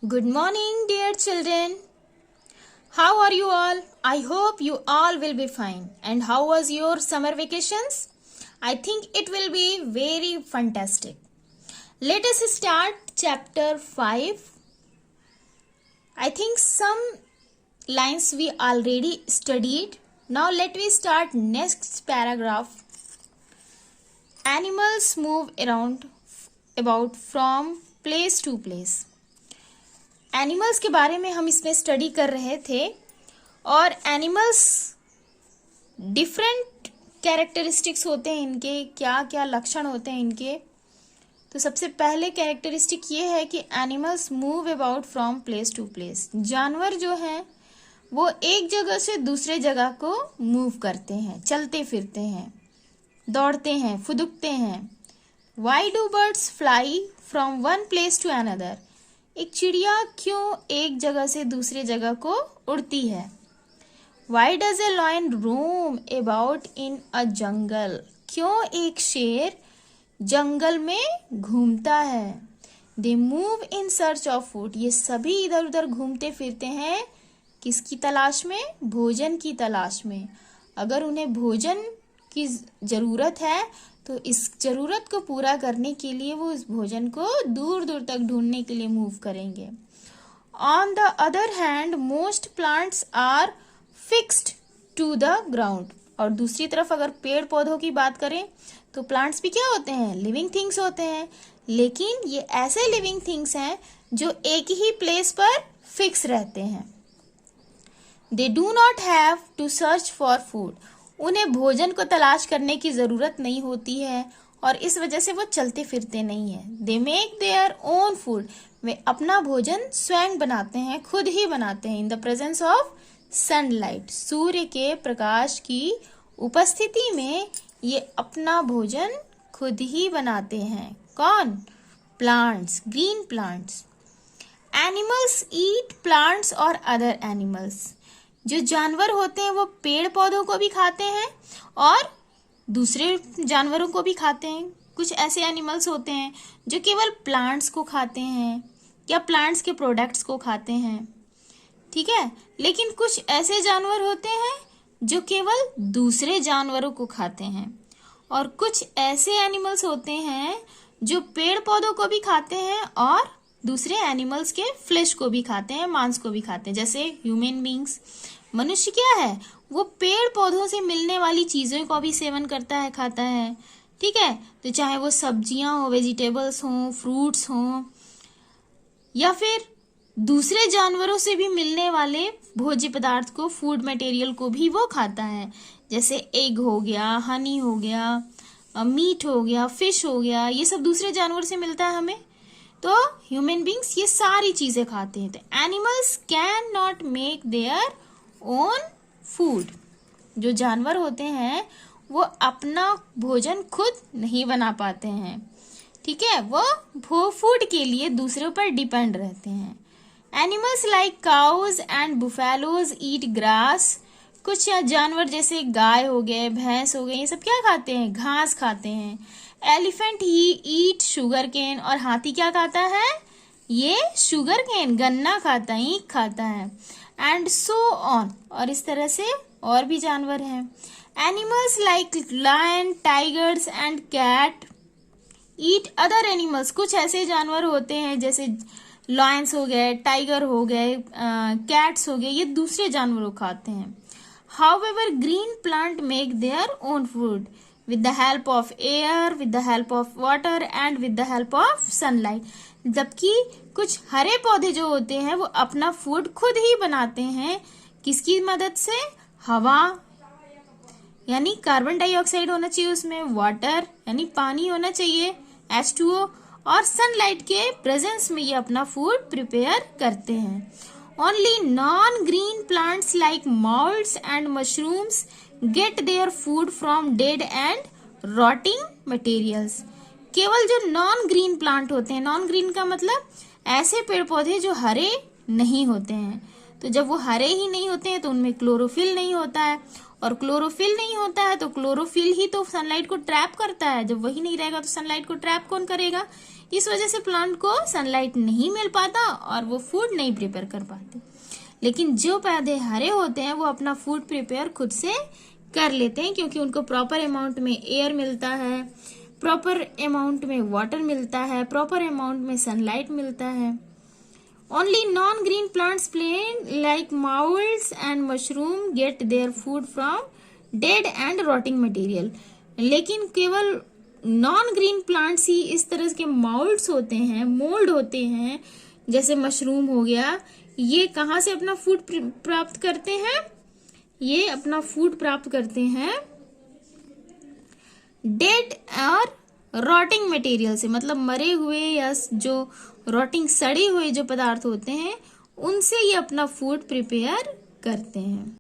Good morning, dear children. How are you all? I hope you all will be fine. And how was your summer vacations? I think it will be very fantastic. Let us start chapter 5. I think some lines we already studied. Now let me start next paragraph. Animals move about from place to place. Animals के बारे में हम इसमें study कर रहे थे और animals different characteristics होते हैं इनके, क्या क्या लक्षण होते हैं इनके। तो सबसे पहले कैरेक्टरिस्टिक ये है कि animals move about from place to place. जानवर जो हैं वो एक जगह से दूसरे जगह को मूव करते हैं, चलते फिरते हैं, दौड़ते हैं, फुदकते हैं। Why do birds fly from one place to another? एक चिड़िया क्यों एक जगह से दूसरे जगह को उड़ती है? Why does a lion roam about in a jungle? क्यों एक शेर जंगल में घूमता है? They move in search of food. ये सभी इधर उधर घूमते फिरते हैं किसकी तलाश में? भोजन की तलाश में। अगर उन्हें भोजन की जरूरत है तो इस जरूरत को पूरा करने के लिए वो इस भोजन को दूर दूर तक ढूंढने के लिए मूव करेंगे। On the other hand most plants are fixed to the ground. और दूसरी तरफ अगर पेड़ पौधों की बात करें तो प्लांट्स भी क्या होते हैं? लिविंग थिंग्स होते हैं, लेकिन ये ऐसे लिविंग थिंग्स हैं जो एक ही प्लेस पर फिक्स रहते हैं। They do not have to search for food. उन्हें भोजन को तलाश करने की जरूरत नहीं होती है और इस वजह से वो चलते फिरते नहीं है। They make their own food. वे अपना भोजन स्वयं बनाते हैं, खुद ही बनाते हैं। In the presence of sunlight. सूर्य के प्रकाश की उपस्थिति में ये अपना भोजन खुद ही बनाते हैं। कौन? Plants, green plants. Animals eat plants और अदर एनिमल्स। जो जानवर होते हैं वो पेड़ पौधों को भी खाते हैं और दूसरे जानवरों को भी खाते हैं। कुछ ऐसे एनिमल्स होते हैं जो केवल प्लांट्स को खाते हैं या प्लांट्स के प्रोडक्ट्स को खाते हैं, ठीक है। लेकिन कुछ ऐसे जानवर होते हैं जो केवल दूसरे जानवरों को खाते हैं और कुछ ऐसे एनिमल्स होते हैं जो पेड़ पौधों को भी खाते हैं और दूसरे एनिमल्स के फ्लेश को भी खाते हैं, मांस को भी खाते हैं। जैसे ह्यूमन बींग्स, मनुष्य क्या है? वो पेड़ पौधों से मिलने वाली चीजों का भी सेवन करता है, खाता है, ठीक है। तो चाहे वो सब्जियां हो, वेजिटेबल्स हो, फ्रूट्स हो, या फिर दूसरे जानवरों से भी मिलने वाले भोज्य पदार्थ को, फूड मटेरियल को भी वो खाता है। जैसे एग हो गया, हनी हो गया, मीट हो गया, फिश हो गया, ये सब दूसरे जानवर से मिलता है हमें। तो ह्यूमन बींग्स ये सारी चीजें खाते हैं। तो animals can not make their own food. जो जानवर होते हैं वो अपना भोजन खुद नहीं बना पाते हैं, ठीक है। वो फूड के लिए दूसरों पर डिपेंड रहते हैं। Animals like cows and buffaloes eat grass. कुछ जानवर जैसे गाय हो गए, भैंस हो गए, ये सब क्या खाते हैं? घास खाते हैं। एलिफेंट ही ईट शुगर केन। और हाथी क्या खाता है? ये शुगर केन, गन्ना खाता है, ईख खाता है। And so on. और इस तरह से और भी जानवर हैं। Animals like lion, tigers and cat eat other animals. कुछ ऐसे जानवर होते हैं जैसे लायंस हो गए, टाइगर हो गए, कैट्स हो गए, ये दूसरे जानवरों खाते हैं। However green plant make their own food with the help of air, with the help of water and with the help of sunlight। जबकि कुछ हरे पौधे जो होते हैं वो अपना फूड खुद ही बनाते हैं। किसकी मदद से? हवा यानी कार्बन डाइऑक्साइड होना चाहिए उसमें, वाटर यानी पानी होना चाहिए, H2O, और सनलाइट के प्रेजेंस में ये अपना फूड प्रिपेयर करते हैं। Only non green plants like moulds and mushrooms get their food from dead and rotting materials. केवल जो नॉन ग्रीन प्लांट होते हैं, नॉन ग्रीन का मतलब ऐसे पेड़ पौधे जो हरे नहीं होते हैं। तो जब वो हरे ही नहीं होते हैं तो उनमें क्लोरोफिल नहीं होता है और क्लोरोफिल नहीं होता है, तो क्लोरोफिल ही तो सनलाइट को ट्रैप करता है। जब वही नहीं रहेगा तो सनलाइट को ट्रैप कौन करेगा? इस वजह से प्लांट को सनलाइट नहीं मिल पाता और वो फूड नहीं प्रिपेयर कर पाते। लेकिन जो पौधे हरे होते हैं वो अपना फूड प्रिपेयर खुद से कर लेते हैं, क्योंकि उनको प्रॉपर अमाउंट में एयर मिलता है, प्रॉपर अमाउंट में वाटर मिलता है, प्रॉपर अमाउंट में सनलाइट मिलता है। Only non-green plants plant like molds and mushroom get their food from dead and rotting material. लेकिन केवल नॉन ग्रीन प्लांट्स ही इस तरह के मोल्ड्स होते हैं, मोल्ड होते हैं, जैसे मशरूम हो गया, ये कहाँ से अपना फूड प्राप्त करते हैं? ये अपना फूड प्राप्त करते हैं डेड और रॉटिंग मटेरियल से, मतलब मरे हुए या जो रॉटिंग सड़े हुए जो पदार्थ होते हैं उनसे ये अपना फूड प्रिपेयर करते हैं।